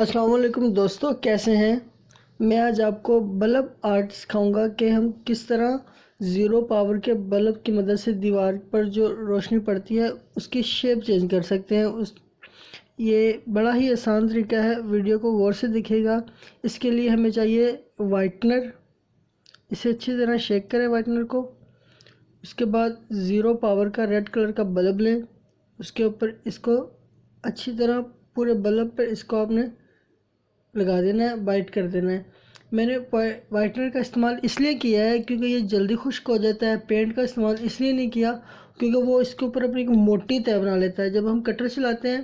अस्सलाम वालेकुम दोस्तों, कैसे हैं। मैं आज आपको बल्ब आर्ट सिखाऊंगा कि हम किस तरह ज़ीरो पावर के बल्ब की मदद से दीवार पर जो रोशनी पड़ती है उसकी शेप चेंज कर सकते हैं। ये बड़ा ही आसान तरीका है। वीडियो को गौर से दिखेगा। इसके लिए हमें चाहिए वाइटनर। इसे अच्छी तरह शेक करें वाइटनर को। उसके बाद ज़ीरो पावर का रेड कलर का बल्ब लें। उसके ऊपर इसको अच्छी तरह पूरे बल्ब पर इसको आपने लगा देना है, वाइट कर देना है। मैंने वाइटनर का इस्तेमाल इसलिए किया है क्योंकि ये जल्दी खुश्क हो जाता है। पेंट का इस्तेमाल इसलिए नहीं किया क्योंकि वो इसके ऊपर अपनी एक मोटी तय बना लेता है। जब हम कटर चलाते हैं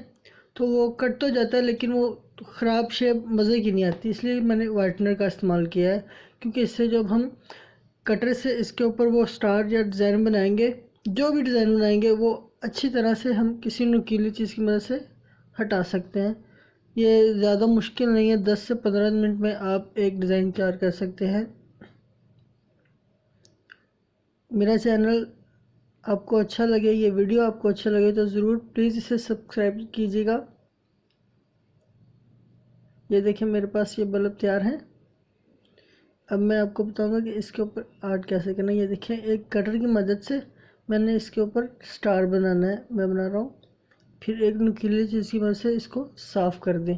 तो वो कट तो जाता है लेकिन वो ख़राब शेप मज़े की नहीं आती। इसलिए मैंने वाइटनर का इस्तेमाल किया है क्योंकि इससे जब हम कटर से इसके ऊपर वो स्टार या डिज़ाइन बनाएंगे, जो भी डिज़ाइन बनाएंगे वो अच्छी तरह से हम किसी नुकीली चीज़ की मदद से हटा सकते हैं। ये ज़्यादा मुश्किल नहीं है, 10 से 15 मिनट में आप एक डिज़ाइन तैयार कर सकते हैं। मेरा चैनल आपको अच्छा लगे, ये वीडियो आपको अच्छा लगे तो ज़रूर प्लीज़ इसे सब्सक्राइब कीजिएगा। ये देखिए मेरे पास ये बल्ब तैयार है। अब मैं आपको बताऊंगा कि इसके ऊपर आर्ट कैसे करना है। ये देखिए एक कटर की मदद से मैंने इसके ऊपर स्टार बनाना है, मैं बना रहा हूँ। फिर एक नुकीली चीज़ की मदद से इसको साफ़ कर दें।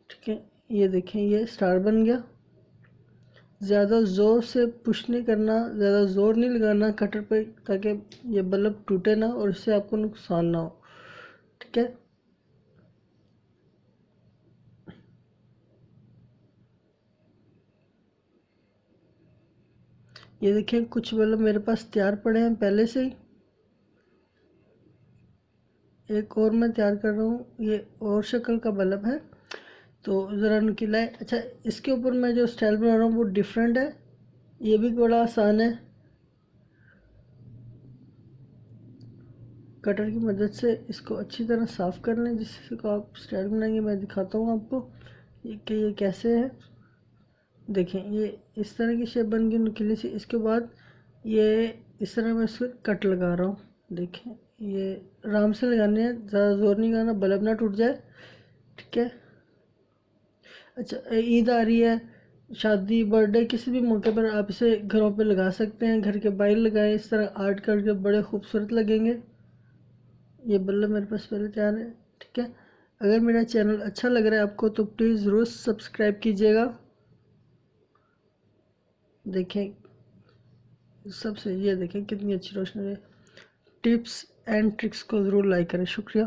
ठीक है, ये देखें ये स्टार बन गया। ज़्यादा ज़ोर से पुश नहीं करना, ज़्यादा ज़ोर नहीं लगाना कटर पे ताकि ये बल्ब टूटे ना और इससे आपको नुकसान ना हो। ठीक है, ये देखिए कुछ बल्ब मेरे पास तैयार पड़े हैं पहले से ही। एक और मैं तैयार कर रहा हूँ, ये और शक्ल का बल्ब है तो ज़रा नुकीला है। अच्छा, इसके ऊपर मैं जो स्टाइल बना रहा हूँ वो डिफरेंट है। ये भी बड़ा आसान है। कटर की मदद से इसको अच्छी तरह साफ़ कर लें जिससे को आप स्टाइल बनाएंगे। मैं दिखाता हूँ आपको कि ये कैसे है। देखें ये इस तरह की शेप बन गई नुकीली सी। इसके बाद ये इस तरह मैं इसको कट लगा रहा हूँ। देखें ये आराम से लगाने हैं, ज़्यादा ज़ोर नहीं करना, बल्ब ना टूट जाए। ठीक है। अच्छा, ईद आ रही है, शादी बर्थडे किसी भी मौके पर आप इसे घरों पे लगा सकते हैं। घर के बाहर लगाएं, इस तरह आर्ट करके बड़े खूबसूरत लगेंगे। ये बल्ब मेरे पास पहले तैयार है। ठीक है, अगर मेरा चैनल अच्छा लग रहा है आपको तो प्लीज़ ज़रूर सब्सक्राइब कीजिएगा। देखें सबसे ये देखें कितनी अच्छी रोशनी है। टिप्स एंड ट्रिक्स को ज़रूर लाइक करें। शुक्रिया।